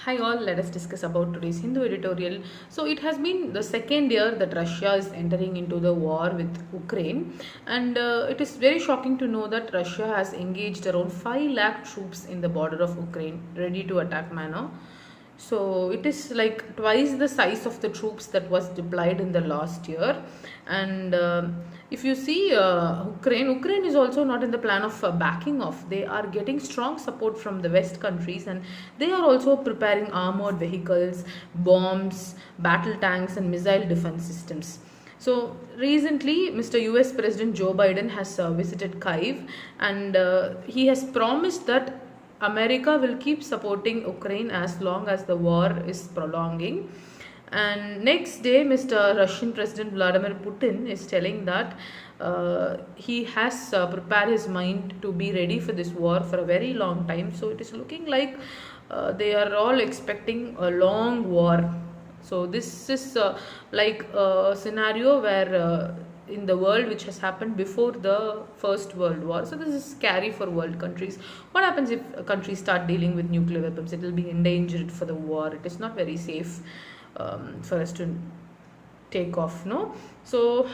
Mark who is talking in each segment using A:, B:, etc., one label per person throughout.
A: Hi all, let us discuss about today's Hindu editorial. So it has been the second year that Russia is entering into the war with Ukraine, and it is very shocking to know that Russia has engaged around 5 lakh troops in the border of Ukraine, ready to attack manner. So it is like twice the size of the troops that was deployed in the last year. And if you see Ukraine is also not in the plan of backing off. They are getting strong support from the West countries, and they are also preparing armored vehicles, bombs, battle tanks, and missile defense systems. So recently, Mr. US President Joe Biden has visited Kyiv, and he has promised that America will keep supporting Ukraine as long as the war is prolonging. And next day, Mr. Russian President Vladimir Putin is telling that he has prepared his mind to be ready for this war for a very long time. So it is looking like they are all expecting a long war. So this is like a scenario where in the world which has happened before the First World War. So this is scary for world countries. What happens if countries start dealing with nuclear weapons? It will be endangered for the war. It is not very safe for us to take off. No, so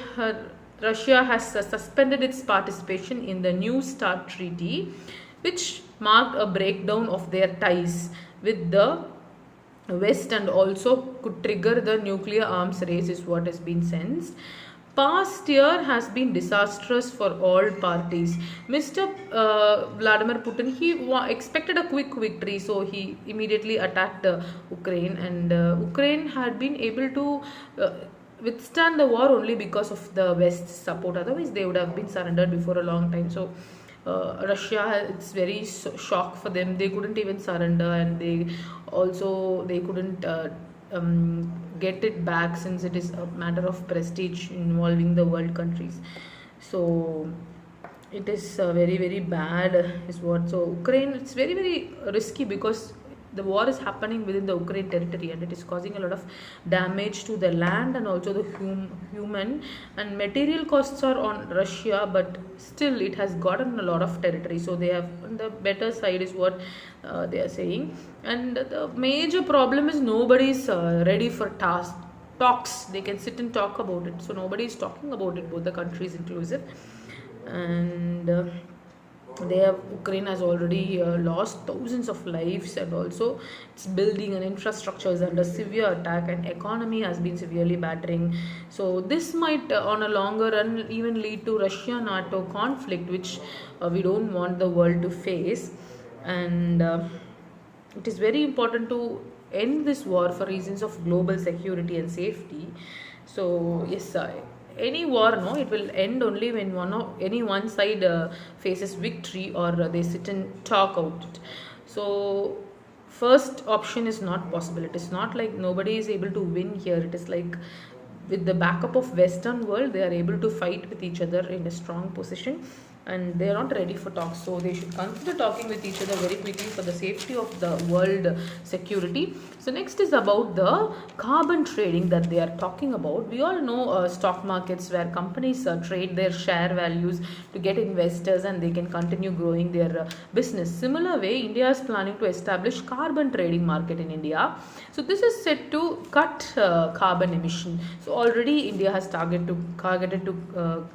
A: Russia has suspended its participation in the New START treaty, which marked a breakdown of their ties with the West and also could trigger the nuclear arms race, is what has been sensed. Past year has been disastrous for all parties. Mr. Vladimir Putin, he expected a quick victory, so he immediately attacked Ukraine, and Ukraine had been able to withstand the war only because of the West's support. Otherwise, they would have been surrendered before a long time. So Russia, it's very shock for them. They couldn't even surrender, and they couldn't get it back, since it is a matter of prestige involving the world countries. So it is very bad, is what. So Ukraine, it's very risky because the war is happening within the Ukraine territory, and it is causing a lot of damage to the land and also the human and material costs are on Russia, but still it has gotten a lot of territory. So they have on the better side, is what they are saying. And the major problem is nobody is ready for talks. They can sit and talk about it. So nobody is talking about it, both the countries inclusive. And Ukraine has already lost thousands of lives, and also its building and infrastructure is under severe attack, and economy has been severely battering. So this might on a longer run even lead to Russia-NATO conflict, which we don't want the world to face. And it is very important to end this war for reasons of global security and safety. So yes, any war, no, it will end only when any one side faces victory, or they sit and talk out it. So first option is not possible. It is not like nobody is able to win here. It is like with the backup of Western world, they are able to fight with each other in a strong position, and they are not ready for talks. So they should consider talking with each other very quickly for the safety of the world security. So next is about the carbon trading that they are talking about. We all know stock markets where companies trade their share values to get investors, and they can continue growing their business. Similar way, India is planning to establish carbon trading market in India. So this is set to cut carbon emission. So already India has targeted to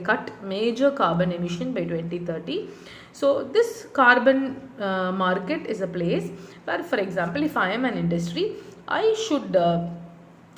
A: cut major carbon emission by 2030. So this carbon market is a place where, for example, if I am an industry, I should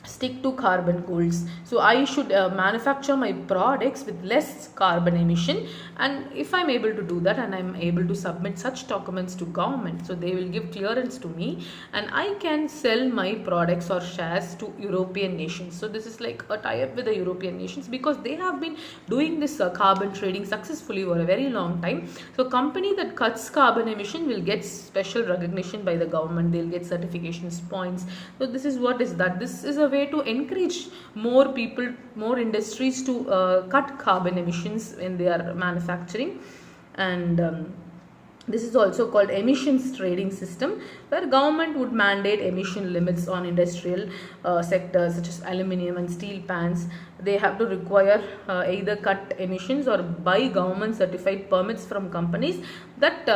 A: stick to carbon goals. So I should manufacture my products with less carbon emission, and if I'm able to do that and I'm able to submit such documents to government, so they will give clearance to me, and I can sell my products or shares to European nations. So this is like a tie-up with the European nations, because they have been doing this carbon trading successfully for a very long time. So company that cuts carbon emission will get special recognition by the government. They'll get certifications points. So this is what is that. This is a way to encourage more people, more industries to cut carbon emissions when they are manufacturing. And this is also called emissions trading system, where government would mandate emission limits on industrial sectors such as aluminium and steel plants. They have to require either cut emissions or buy government certified permits from companies that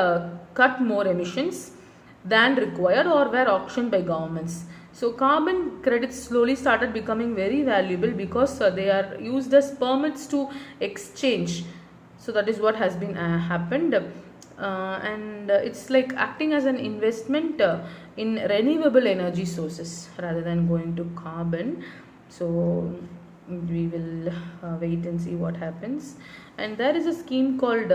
A: cut more emissions. than required or were auctioned by governments. So carbon credits slowly started becoming very valuable because they are used as permits to exchange. So that is what has been happened. And it's like acting as an investment in renewable energy sources rather than going to carbon. So we will wait and see what happens. And there is a scheme called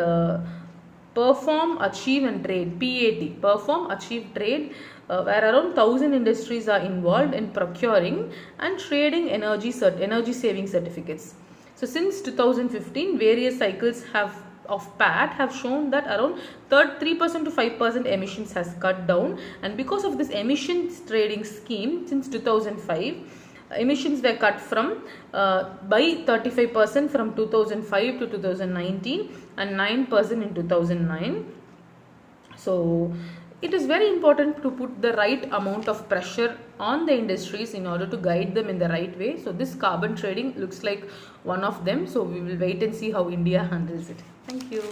A: Perform, Achieve and Trade, PAT, Perform, Achieve, Trade, where around 1,000 industries are involved in procuring and trading energy saving certificates. So since 2015, various cycles of PAT have shown that around 3% to 5% emissions has cut down, and because of this emissions trading scheme since 2005, emissions were cut from by 35% from 2005 to 2019 and 9% in 2009. So it is very important to put the right amount of pressure on the industries in order to guide them in the right way. So this carbon trading looks like one of them. So we will wait and see how India handles it. Thank you.